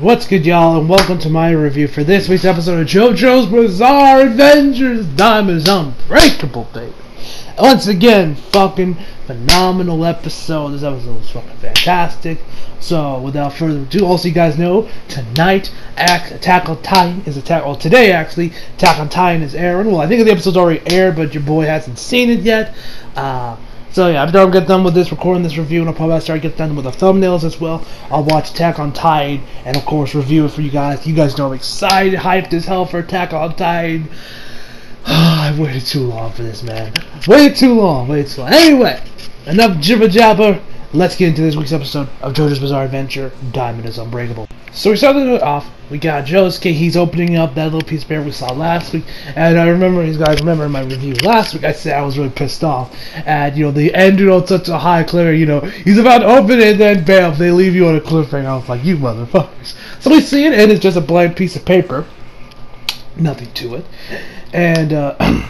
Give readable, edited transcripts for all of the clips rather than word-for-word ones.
What's good, y'all, and welcome to my review for this week's episode of JoJo's Bizarre Adventures. Diamond's Unbreakable, baby. Once again, fucking phenomenal episode. This episode was fucking fantastic. So, without further ado, also you guys know, tonight, Attack on Titan is today actually, Attack on Titan is airing. Well, I think the episode's already aired, but your boy hasn't seen it yet. So yeah, after I get done with this, recording this review, and I'll probably start getting done with the thumbnails as well, I'll watch Attack on Titan, and of course review it for you guys. You guys know I'm excited, hyped as hell for Attack on Titan. I've waited too long for this, man. Waited too long. Anyway, enough jibber jabber. Let's get into this week's episode of JoJo's Bizarre Adventure, Diamond is Unbreakable. So we started it off. We got Josuke. He's opening up that little piece of paper we saw last week. And I remember, you guys remember in my review last week, I said I was really pissed off at, the ended on such a high cliffhanger. He's about to open it and then bam, they leave you on a cliffhanger. I was like, you motherfuckers. So we see it and it's just a blank piece of paper. Nothing to it. And,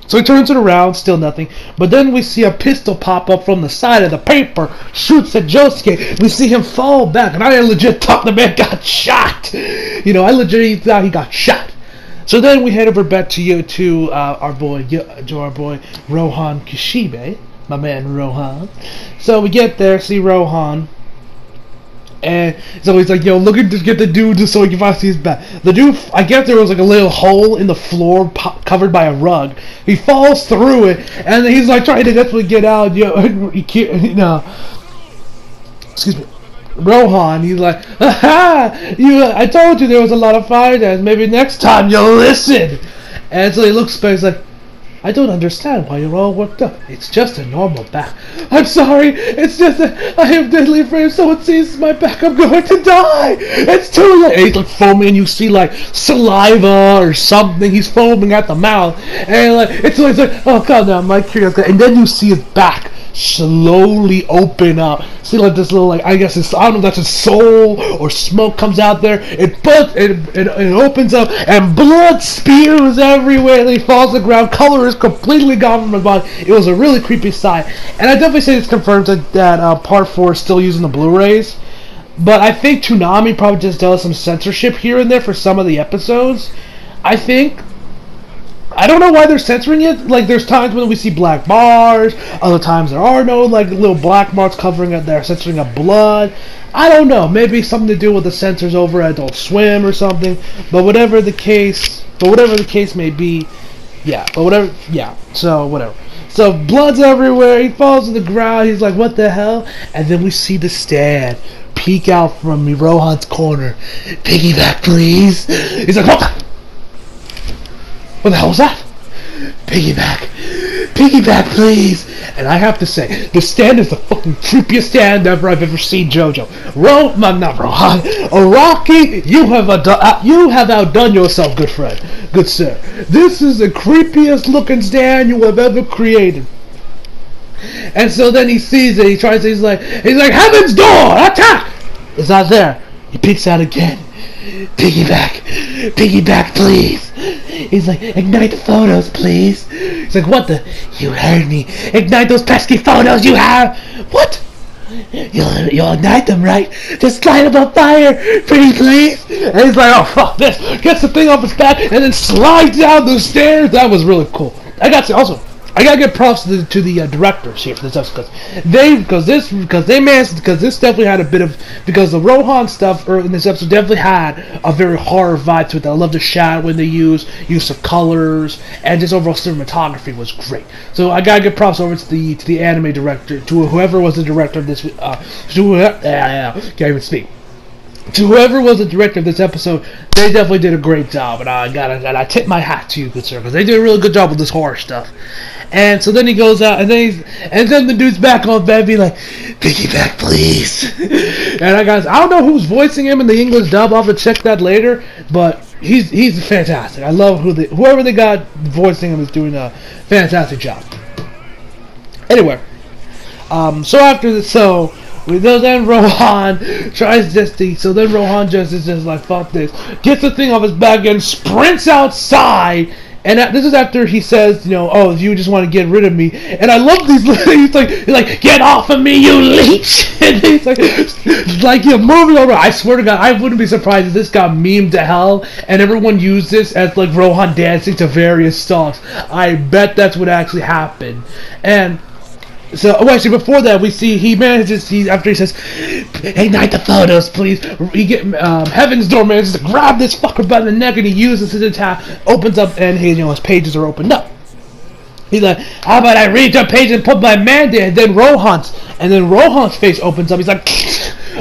so he turns it around, still nothing. But then we see a pistol pop up from the side of the paper, shoots at Josuke. We see him fall back, and I legit thought the man got shot. I legit thought he got shot. So then we head over back to our boy Rohan Kishibe, my man Rohan. So we get there, see Rohan. And so he's like, looking to get the dude just so he can finally see his back. The dude, I guess there was like a little hole in the floor covered by a rug. He falls through it, and then he's like trying to desperately get out. Excuse me. Rohan, he's like, I told you there was a lot of fire there. Maybe next time you'll listen. And so he looks back, he's like, I don't understand why you're all worked up. It's just a normal back. I'm sorry. It's just that I am deadly afraid if someone sees my back, I'm going to die. It's too late. And he's like foaming, and you see like saliva or something. He's foaming at the mouth, and it's like, oh god, now my curiosity. And then you see his back slowly open up. See like this little I guess it's, I don't know if that's his soul or smoke comes out there. It opens up and blood spews everywhere. And he falls to the ground. Color is completely gone from his body. It was a really creepy sight, and I definitely say this confirms that part 4 is still using the Blu-rays. But I think Toonami probably just does some censorship here and there for some of the episodes. I don't know why they're censoring it. Like, there's times when we see black bars, other times there are no, little black marks covering it. They're censoring up blood. I don't know. Maybe something to do with the censors over at Adult Swim or something. But whatever the case may be, so whatever. So blood's everywhere. He falls to the ground. He's like, what the hell? And then we see the stand peek out from Rohan's corner. Piggyback, please. He's like, what? What the hell was that? Piggyback, please. And I have to say, the stand is the fucking creepiest stand ever I've ever seen, JoJo. Not Rohan. Araki, you have outdone yourself, good friend, good sir. This is the creepiest looking stand you have ever created. And so then he sees it. He's like, heaven's door, attack! It's not there. He peeks out again. Piggyback, please. He's like, ignite the photos, please. He's like, what the? You heard me. Ignite those pesky photos you have. What? You'll ignite them, right? Just light them on fire, pretty please. And he's like, oh, fuck this. Gets the thing off his back and then slides down the stairs. That was really cool. I gotta give props to the directors here for this episode because this definitely had a bit of, because the Rohan stuff in this episode definitely had a very horror vibe to it. I love the shadowing they use of colors, and just overall cinematography was great. So I gotta give props over to the anime director, to whoever was the director of this. Can't even speak. To whoever was the director of this episode, they definitely did a great job, and I tip my hat to you, good sir, because they did a really good job with this horror stuff. And so then he goes out, and then the dude's back on bed, being like, Piggyback, please. And I don't know who's voicing him in the English dub. I'll have to check that later, but he's fantastic. I love whoever they got voicing him is doing a fantastic job. Anyway, then Rohan tries so then Rohan just is just like, fuck this, gets the thing off his back and sprints outside And this is after he says, you know, oh, you just want to get rid of me. And I love these. He's like, get off of me, you leech! And he's like, you're moving over. I swear to God, I wouldn't be surprised if this got memed to hell, and everyone used this as like Rohan dancing to various songs. I bet that's what actually happened. And so, oh, actually, before that, we see after he says, ignite the photos, please. Heaven's Door manages to grab this fucker by the neck, and he uses his attack, opens up, and his pages are opened up. He's like, how about I read your page and put my man there, and then Rohan's face opens up. He's like,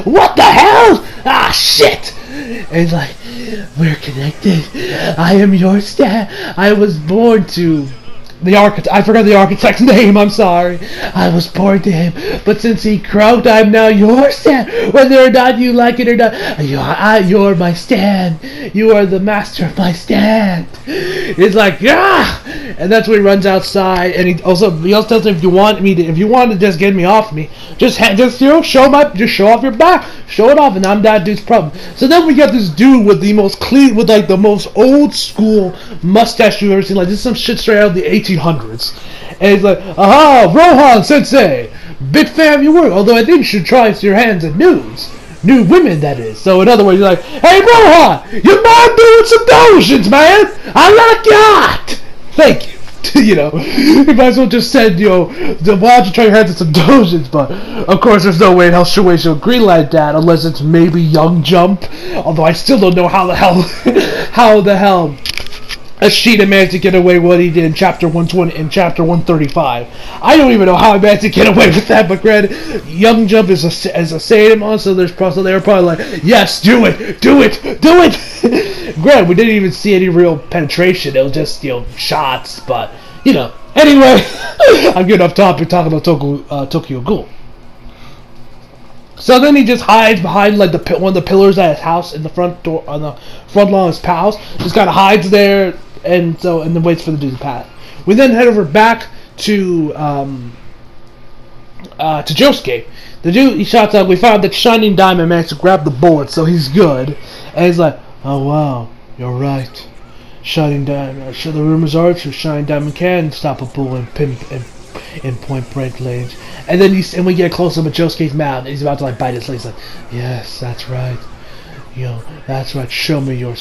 what the hell? Ah, shit. And he's like, we're connected. I am your stan. I was born to... I forgot the architect's name, I'm sorry. I was born to him, but since he croaked, I'm now your stan. Whether or not you like it or not, you're my stan. You are the master of my stand. It's like, yeah! And that's when he runs outside, and he also tells him, if you want to just get me off me, just show off your back, show it off, and I'm that dude's problem. So then we get this dude with the most old school mustache you've ever seen. Like, this is some shit straight out of the 1800s. And he's like, aha, Rohan Sensei, big fan of your work, although I think you should try your hands at nudes. Nude women, that is. So in other words, you're like, hey Rohan, you mind doing some dojins, man? I like that. Thank you. You know, you might as well just said, you know, why don't you try your hands at some dojins? But of course, there's no way in hell she'll agree like that unless it's maybe Young Jump. Although I still don't know how the hell Ashita managed to get away with what he did in chapter 120 and chapter 135. I don't even know how he managed to get away with that, but granted, Young Jump is a Saiyan, so they're probably like, yes, do it! Granted, we didn't even see any real penetration, it was just, you know, shots, but, you know. Anyway, I'm getting off topic talking about Tokyo Ghoul. So then he just hides behind like one of the pillars at his house in the front door on the front lawn of his house. Just kind of hides there, and then waits for the dude to pass. We then head over back to Josuke. The dude, he shouts out, we found that Shining Diamond managed to grab the bullet, so he's good. And he's like, oh wow, you're right. Shining Diamond. The rumors are true. Shining Diamond can stop a bullet in point break range. And then we get close up at Josuke's mouth, and he's about to like bite his leg. He's like, yes, that's right. Yo, that's right. Show me your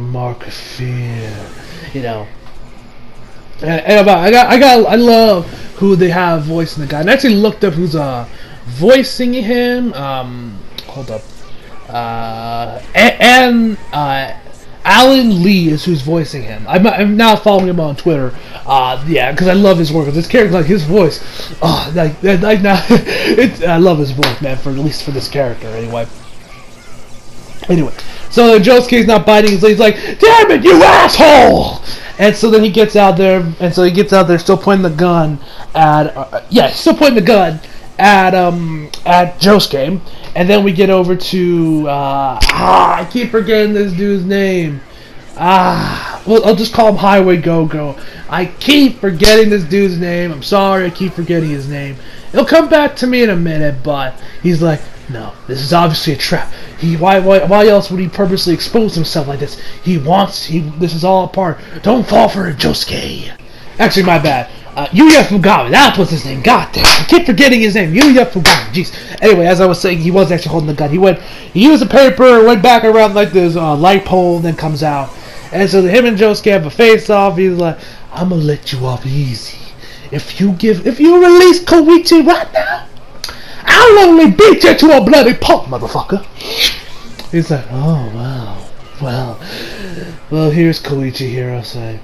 mark of fear. You know. And I love who they have voicing the guy. And I actually looked up who's voicing him. Hold up. Alan Lee is who's voicing him. I'm now following him on Twitter. Yeah, because I love his work. This character, like his voice, I love his voice, man. At least for this character, anyway. So Josuke's not biting his leg. He's like, damn it, you asshole! And so then he gets out there, still pointing the gun at, at Josuke. And then we get over to, I keep forgetting this dude's name. Well, I'll just call him Highway Go-Go. I keep forgetting this dude's name. I'm sorry, I keep forgetting his name. It'll come back to me in a minute, but he's like, no, this is obviously a trap. Why else would he purposely expose himself like this? This is all a part. Don't fall for it, Josuke. Actually, my bad. Yuya Fugami, that's what's his name. God damn, I keep forgetting his name. Yuya Fugami, jeez. Anyway, as I was saying, he was actually holding the gun. He used the paper, went back around like this light pole, then comes out. And so him and Josuke have a face-off. He's like, I'm gonna let you off easy. If you release Koichi right now, I'll only beat you to a bloody pulp, motherfucker. He's like, oh wow, well here's Koichi Hero say,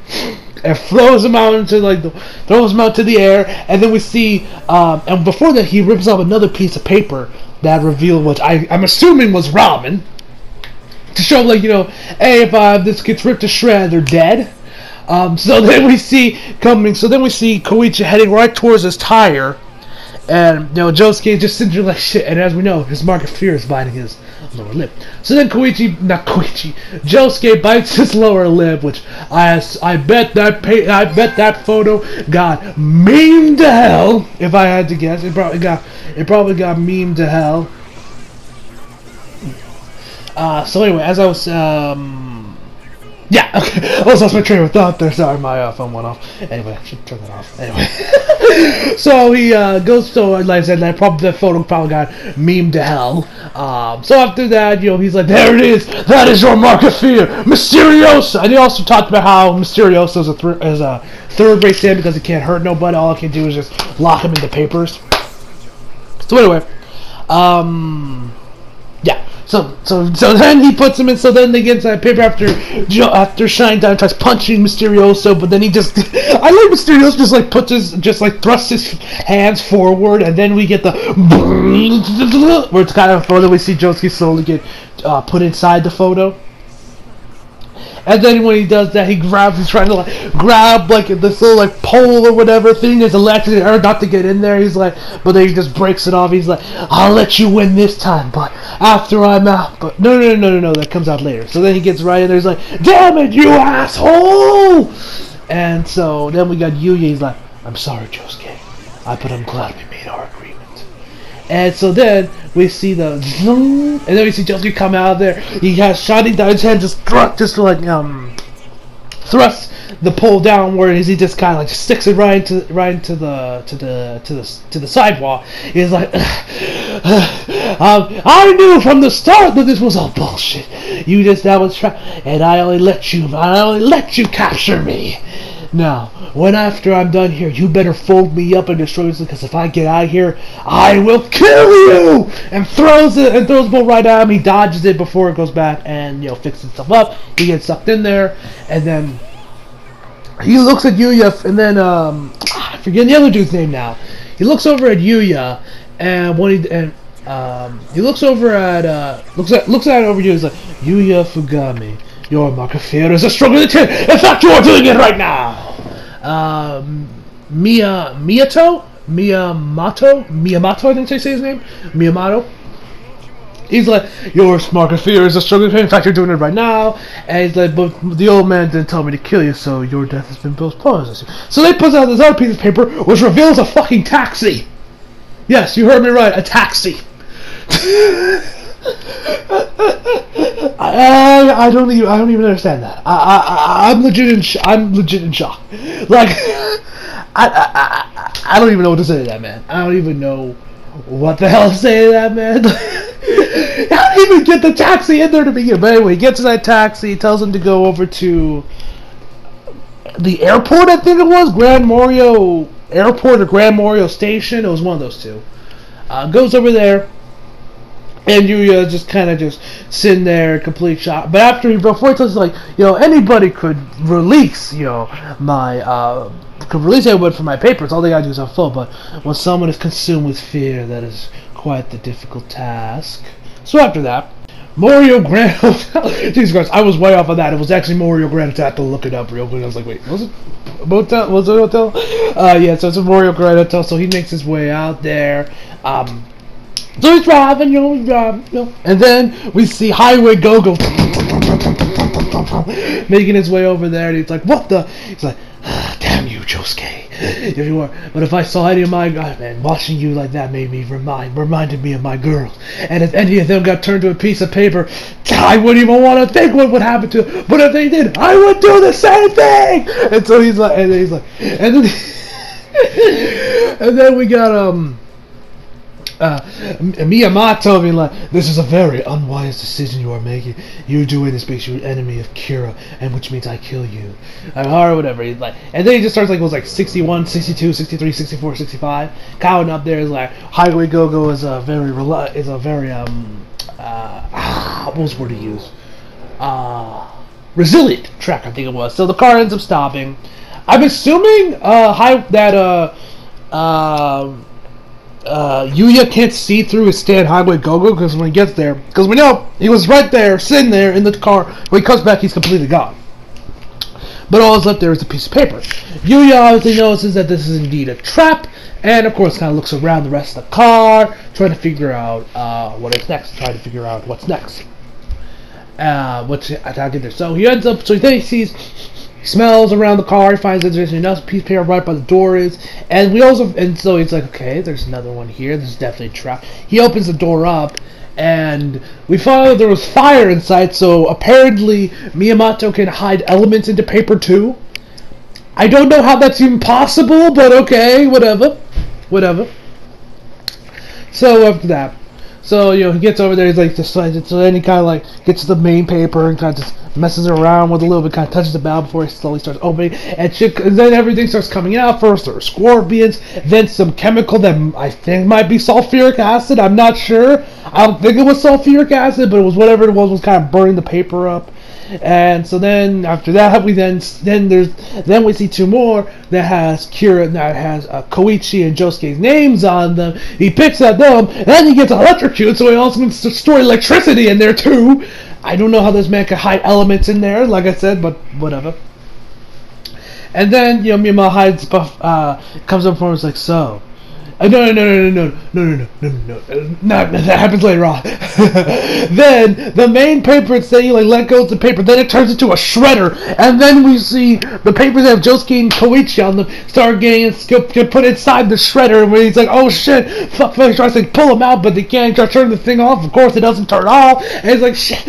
and throws him out into the air, and then we see, and before that he rips off another piece of paper that revealed what I'm assuming was ramen, to show like, you know, hey, if this gets ripped to shreds, they're dead. So then we see Koichi heading right towards his tire, and you know Josuke just sitting there like shit. And as we know, his mark of fear is biting his lower lip. So then Josuke bites his lower lip, which I bet that photo got memed to hell. If I had to guess, it probably got memed to hell. So anyway, as I was Yeah, okay. I lost my train of thought there. Sorry, my phone went off. Anyway, I should turn that off. Anyway. So he goes to, like I said, that photo probably got memed to hell. So after that, he's like, there it is. That is your mark of fear. Mysterioso. And he also talked about how Mysterioso is a third-rate stand because he can't hurt nobody. All he can do is just lock him into papers. So anyway, yeah. So then he puts him in. So then they get that paper after Shinedown tries punching Mysterioso, but then he just I like Mysterioso just thrusts his hands forward, and then we get the where it's kind of a photo. We see Josuke slowly get put inside the photo. And then when he does that, he's trying to grab this little pole or whatever thing. There's electric or not to get in there. He's like, but then he just breaks it off. He's like, I'll let you win this time, but after I'm out. But no, that comes out later. So then he gets right in there. He's like, damn it, you asshole! And so then we got Yuya. He's like, I'm sorry, Josuke, but I'm glad we made our agreement. And so then we see and then we see Josuke come out of there. He has Shinedown's hand just thrust the pole downward as he just kind of sticks it right into the sidewalk. He's like, I knew from the start that this was all bullshit. That was and I only let you capture me. Now, after I'm done here, you better fold me up and destroy this, because if I get out of here, I will kill you! And throws the ball right at him. He dodges it before it goes back and, fixes stuff up. He gets sucked in there, and then he looks at Yuya, and then, I forget the other dude's name now. He looks over at Yuya, and he looks over at, looks at over Yuya, he's like, Yuya Fugami. Your mark of fear is a struggle in 10. In fact, you are doing it right now. Miyamoto, I think they say his name. Miyamoto. He's like, your mark of fear is a struggle in 10. In fact, you're doing it right now. And he's like, but the old man didn't tell me to kill you, so your death has been postponed. So they put out this other piece of paper, which reveals a fucking taxi. Yes, you heard me right, a taxi. I don't even understand that. I'm legit in shock. I don't even know what to say to that, man. I don't even know what the hell to say to that, man. How did he even get the taxi in there to begin? But anyway, he gets in that taxi. He tells him to go over to the airport. I think it was Grand Morio Airport or Grand Morio Station. It was one of those two. Goes over there. And Yuya just kind of sitting there, complete shock. But before he tells anybody could release, could release everyone from my papers. All they gotta do is have full. But when someone is consumed with fear, that is quite the difficult task. So after that, Morio Grand Hotel. Jesus Christ, I was way off on that. It was actually Morio Grand Hotel. I had to look it up real quick. I was like, wait, was it a motel? Was it a hotel? Yeah, so it's a Morio Grand Hotel. So he makes his way out there. So he's driving, and then we see Highway Go-Go making his way over there, and he's like, what the? He's like, damn you, Josuke. If you were, but if I saw any of my guys, man, watching you like that made me reminded me of my girls. And if any of them got turned to a piece of paper, I wouldn't even want to think what would happen to them. But if they did, I would do the same thing. And so he's like, and then we got Miyamoto being like, this is a very unwise decision you are making. You doing this makes you an enemy of Kira, and which means I kill you. Or whatever. He's like, and then he just starts it was 61, 62, 63, 64, 65. Counting up there is like, Highway Go-Go is a very, what was the word to use? Resilient track, I think it was. So the car ends up stopping. I'm assuming Yuya can't see through his stand Highway Go-Go because when he gets there, because we know he was right there, sitting there in the car. When he comes back, he's completely gone. But all that's left there is a piece of paper. Yuya obviously notices that this is indeed a trap, and of course kind of looks around the rest of the car, trying to figure out what is next, trying to figure out what's next. I'll get there. So he ends up, so then he sees, he smells around the car, he finds that there's another piece of paper right by the door is, and so he's like, okay, there's another one here, this is definitely a trap. He opens the door up, and we found out there was fire inside, so apparently Miyamoto can hide elements into paper too. I don't know how that's even possible, but okay, whatever. So after that, so he gets over there, he's like decided, so then he kind of like gets to the main paper and kind of just messes around with a little bit, kind of touches the valve before he slowly starts opening, and then everything starts coming out. First there are scorpions, then some chemical that I think might be sulfuric acid. I'm not sure. I don't think it was sulfuric acid, but it was whatever it was kind of burning the paper up. And so then after that we then we see two more that has Koichi and Josuke's names on them. He picks at them, and then he gets electrocuted, so he also needs to store electricity in there too. I don't know how this man could hide elements in there, like I said, but whatever. And then Miyama hides comes up for him and is like, so no, that happens later on. Then the main paper, it's saying like let go of the paper, then it turns into a shredder, and then we see the papers that have Josuke and Koichi on them start getting put inside the shredder, and when he's like, oh shit, fuck, he tries to pull them out, but they can't. Try to turn the thing off, of course it doesn't turn off, and he's like shit,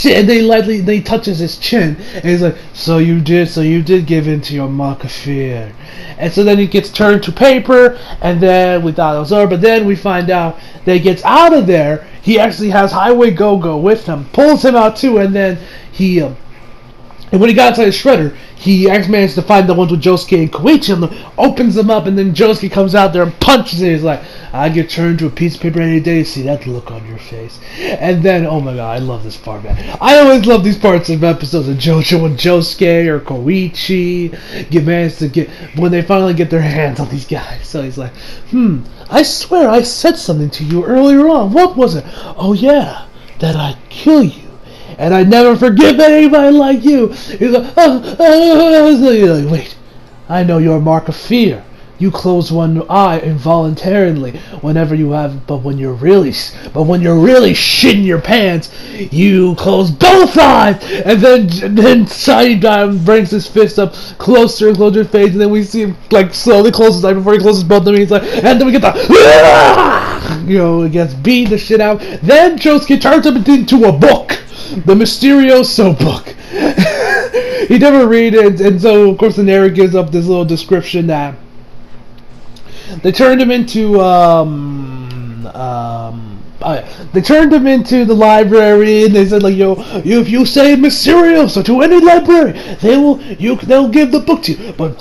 and then he touches his chin, and he's like, so you did give in to your mark of fear. And so then he gets turned to paper, and then we thought it was over, but then we find out that he gets out of there. He actually has Highway Go-Go with him, pulls him out too, and then and when he got inside the shredder, he actually managed to find the ones with Josuke and Koichi on them, opens them up, and then Josuke comes out there and punches it. He's like, I get turned to a piece of paper any day to see that look on your face. And then, oh my god, I love this part, man. I always love these parts of episodes of JoJo when Josuke or Koichi manage to get, when they finally get their hands on these guys. So he's like, I swear I said something to you earlier on. What was it? Oh yeah, that I'd kill you. And I never forgive anybody like you. He's like, like, wait, I know your mark of fear. You close one eye involuntarily whenever you have, but when you're really shitting your pants, you close both eyes. And then Shiny Diamond brings his fist up closer and closer to his face, and then we see him like slowly close his eyes before he closes both of them. He's like, and then we get the, it gets beat the shit out. Then Josuke turns him into a book. The Mysterioso book. He never read it, and so of course the narrator gives up this little description that they turned him into they turned him into the library, and they said like, if you say Mysterioso to any library, they'll give the book to you, but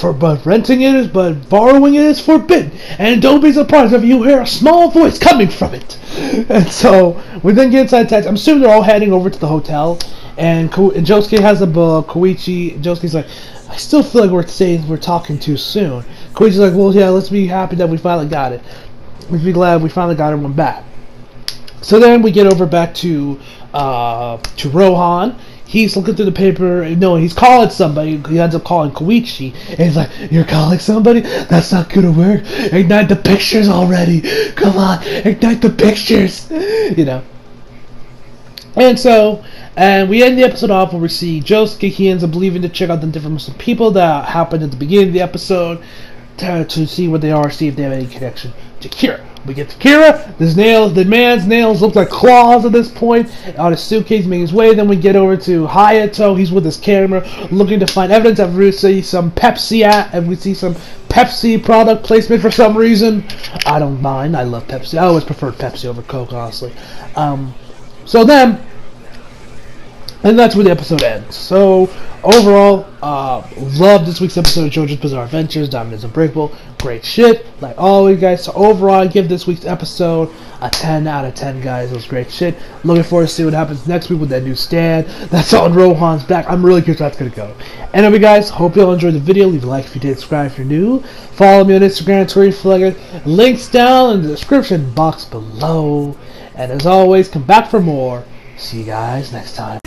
borrowing it is forbidden, and don't be surprised if you hear a small voice coming from it. And so we then get inside text. I'm assuming they're all heading over to the hotel, and Josuke has a book. Josuke's like, I still feel like we're talking too soon. Koichi's like, well, yeah, let's be happy that we finally got it. Let's be glad we finally got everyone back. So then we get over back to Rohan. He's looking through the paper. No, he's calling somebody. He ends up calling Koichi, and he's like, "You're calling somebody? That's not gonna work. Ignite the pictures already. Come on, ignite the pictures." And so, and we end the episode off where we see Josuke. He ends up leaving to check out the different Muslim people that happened at the beginning of the episode to see what they are, see if they have any connection to Kira. We get to Kira. The man's nails look like claws at this point on his suitcase, making his way. Then we get over to Hayato. He's with his camera, looking to find evidence. We see some Pepsi and we see some Pepsi product placement for some reason. I don't mind. I love Pepsi. I always preferred Pepsi over Coke, honestly. So then, and that's where the episode ends. So overall, love this week's episode of JoJo's Bizarre Adventures. Diamond is Unbreakable. Great shit, like always, guys. So overall, I give this week's episode a 10 out of 10, guys. It was great shit. Looking forward to see what happens next week with that new stand that's on Rohan's back. I'm really curious how that's gonna go. Anyway, guys, hope you all enjoyed the video. Leave a like if you did. Subscribe if you're new. Follow me on Instagram and Twitter. Links down in the description box below. And as always, come back for more. See you guys next time.